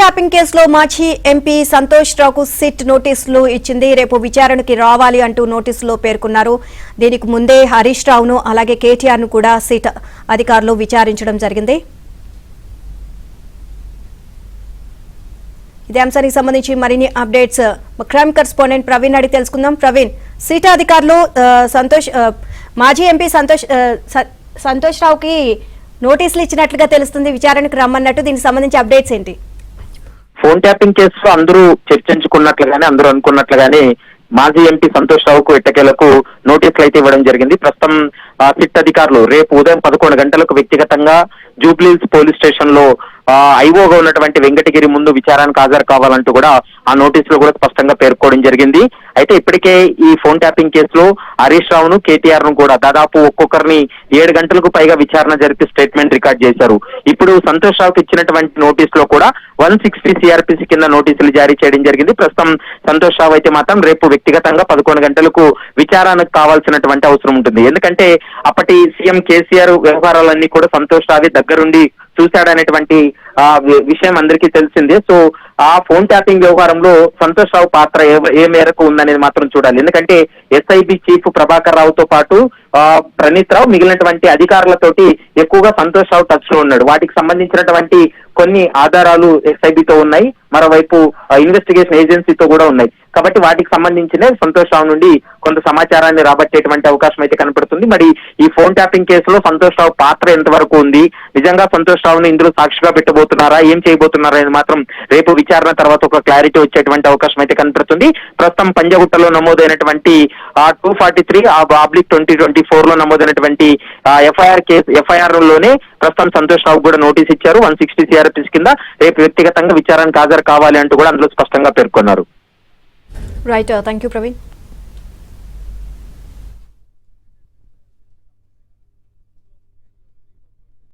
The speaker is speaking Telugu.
ట్యాపింగ్ కేసులో మాజీ ఎంపీ సంతోష్ రావుకు సిట్ నోటీసులు ఇచ్చింది. రేపు విచారణకి రావాలి అంటూ నోటీసులో పేర్కొన్నారు. దీనికి ముందే హరీష్ రావును అలాగే కేటీఆర్ ను కూడా సిట్ అధికారులు విచారించడం జరిగింది. ఇదే అంశానికి సంబంధించి మరిన్ని అప్డేట్స్ క్రైమ్ కరెస్పాండెంట్ ప్రవీణ్ అడిగి తెలుసుకుందాం. ప్రవీణ్, సిట్ అధికారులు మాజీ ఎంపీ సంతోష్ రావుకి నోటీసులు ఇచ్చినట్లుగా తెలుస్తుంది, విచారణకు రమ్మన్నట్టు. దీనికి సంబంధించి అప్డేట్స్ ఏంటి? ఫోన్ ట్యాపింగ్ కేసులో అందరూ చర్చించుకున్నట్లుగానే అందరూ అనుకున్నట్లుగానే మాజీ ఎంపీ సంతోష్ రావుకు ఎట్టకేలకు నోటీసులు అయితే ఇవ్వడం జరిగింది. ప్రస్తుతం సిట్ అధికారులు రేపు ఉదయం 11 గంటలకు వ్యక్తిగతంగా జూబ్లీహిల్స్ పోలీస్ స్టేషన్ లో ఐఓగా ఉన్నటువంటి వెంకటగిరి ముందు విచారణకు హాజరు కావాలంటూ కూడా ఆ నోటీసులో కూడా స్పష్టంగా పేర్కోవడం జరిగింది. అయితే ఇప్పటికే ఈ ఫోన్ ట్యాపింగ్ కేసులో హరీష్ రావును కేటీఆర్ ను కూడా దాదాపు ఒక్కొక్కరిని 7 గంటలకు పైగా విచారణ జరిపి స్టేట్మెంట్ రికార్డ్ చేశారు. ఇప్పుడు సంతోష్ రావుకి ఇచ్చినటువంటి నోటీసులో కూడా 160 సిఆర్పిసి కింద నోటీసులు జారీ చేయడం జరిగింది. ప్రస్తుతం సంతోష్ రావు అయితే మాత్రం రేపు వ్యక్తిగతంగా 11 గంటలకు విచారణకు కావాల్సినటువంటి అవసరం ఉంటుంది. ఎందుకంటే అప్పటి సీఎం కేసీఆర్ వ్యవహారాలన్నీ కూడా సంతోష్ రావు దగ్గరుండి చూశాడనేటువంటి విషయం అందరికీ తెలిసిందే. సో ఆ ఫోన్ ట్యాపింగ్ వ్యవహారంలో సంతోష్ రావు పాత్ర ఏ మేరకు ఉందనేది మాత్రం చూడాలి. ఎందుకంటే ఎస్ఐబి చీఫ్ ప్రభాకర్ రావుతో పాటు ప్రణీత్ రావు మిగిలినటువంటి అధికారులతోటి ఎక్కువగా సంతోష్ రావు టచ్ లో ఉన్నాడు. వాటికి సంబంధించినటువంటి కొన్ని ఆధారాలు ఎస్ఐబితో ఉన్నాయి, మరోవైపు ఇన్వెస్టిగేషన్ ఏజెన్సీతో కూడా ఉన్నాయి. కాబట్టి వాటికి సంబంధించిన సంతోష్ రావు నుండి కొంత సమాచారాన్ని రాబట్టేటువంటి అవకాశం అయితే కనపడుతుంది. మరి ఈ ఫోన్ ట్యాపింగ్ కేసులో సంతోష్ రావు పాత్ర ఎంతవరకు ఉంది, నిజంగా సంతోష్ రావును ఇందులో సాక్షిగా పెట్టబోతున్నారా, ఏం చేయబోతున్నారా అనేది మాత్రం రేపు విచారణ తర్వాత ఒక క్లారిటీ వచ్చేటువంటి అవకాశం అయితే కనపడుతుంది. ప్రస్తుతం పంజగుట్టలో నమోదైనటువంటి 243/2024 లో నమోదైనటువంటి ఎఫ్ఐఆర్ లోనే ప్రస్తుతం సంతోష్ రావు కూడా నోటీస్ ఇచ్చారు. 160 సిఆర్పిసి కింద రేపు వ్యక్తిగతంగా విచారణకు హాజరు కావాలి అంటూ కూడా అందులో స్పష్టంగా పేర్కొన్నారు. Right, thank you Praveen.